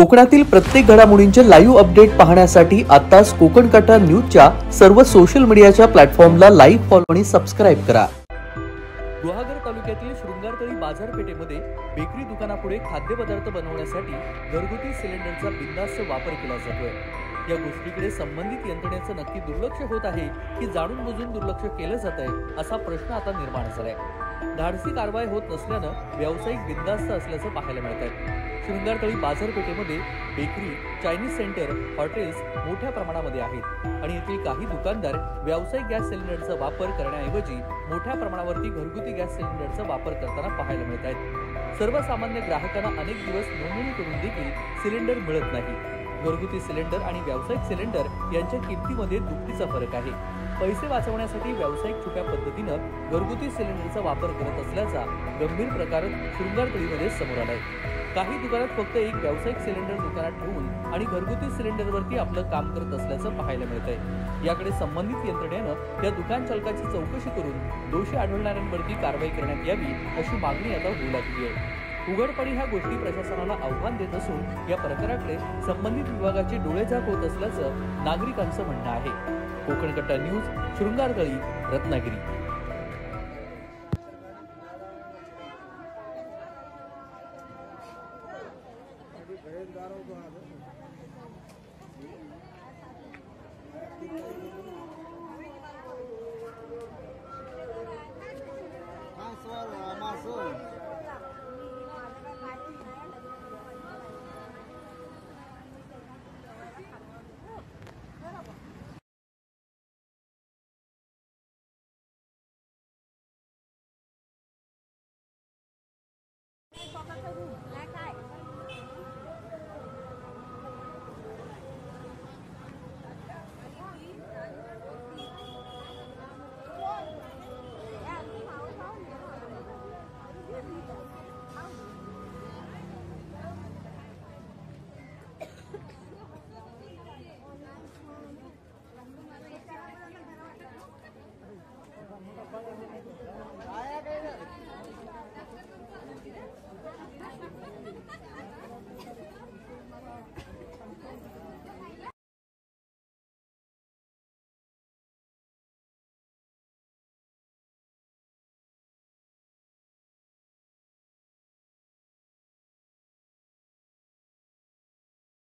कोकणातील प्रत्येक घडामोडींचे लाईव्ह अपडेट पाहण्यासाठी आताच कोकण कटा न्यूजच्या सर्व सोशल मीडियाच्या प्लॅटफॉर्मला लाईक, फॉलो आणि सबस्क्राईब करा। गुहागर तालुक्यातील शृंगारतळी बाजारपेठेमध्ये बेकरी दुकानापुढे खाद्यपदार्थ बनवण्यासाठी घरगुती सिलेंडरचा बिनधास्त वापर केला जातोय। या गोष्टीकडे संबंधित यंत्रणेचं नक्की दुर्लक्ष होत आहे की जाणून बुजून दुर्लक्ष केलं जात आहे असा प्रश्न आता निर्माण झालाय। धाडसी कारवाई होत नसल्यानं व्यावसायिक बिनधास्त असल्याचं पाहायला मिळत आहे। शृंगारतळी बाजारपेठेमध्ये बेकरी, चायनीज सेंटर, हॉटेल्स मोठ्या प्रमाणामध्ये आहेत आणि येथील काही दुकानदार व्यावसायिक गॅस सिलेंडरचा वापर करण्याऐवजी मोठ्या प्रमाणावरती घरगुती गॅस सिलेंडरचा वापर करताना पाहायला मिळत आहेत। सर्वसामान्य ग्राहकांना अनेक दिवस नोंदणी करून देखील सिलेंडर मिळत नाही। घरगुती सिलेंडर आणि व्यावसायिक सिलेंडर यांच्या किमतीमध्ये दुपटीचा फरक आहे। पैसे वाचवण्यासाठी व्यावसायिक छुप्या पद्धतीनं घरगुती सिलेंडरचा वापर करत असल्याचा गंभीर प्रकार शृंगारतळीमध्ये समोर आलाय। काही दुकानात फक्त एक व्यावसायिक सिलेंडर दुकानात ठेवून आणि घरगुती सिलेंडरवरती आपलं काम करत असल्याचं पाहायला मिळतंय। याकडे संबंधित यंत्रणेनं या दुकान चालकाची चौकशी करून दोषी आढळणाऱ्यांवरती कारवाई करण्यात यावी अशी मागणी आता होऊ लागली आहे। उघडपणे ह्या गोष्टी प्रशासनाला आव्हान देत असून या प्रकाराकडे संबंधित विभागाचे डोळेझाक होत असल्याचं नागरिकांचं म्हणणं आहे। कोकण कट्टा न्यूज, शृंगारतळी, रत्नागिरी।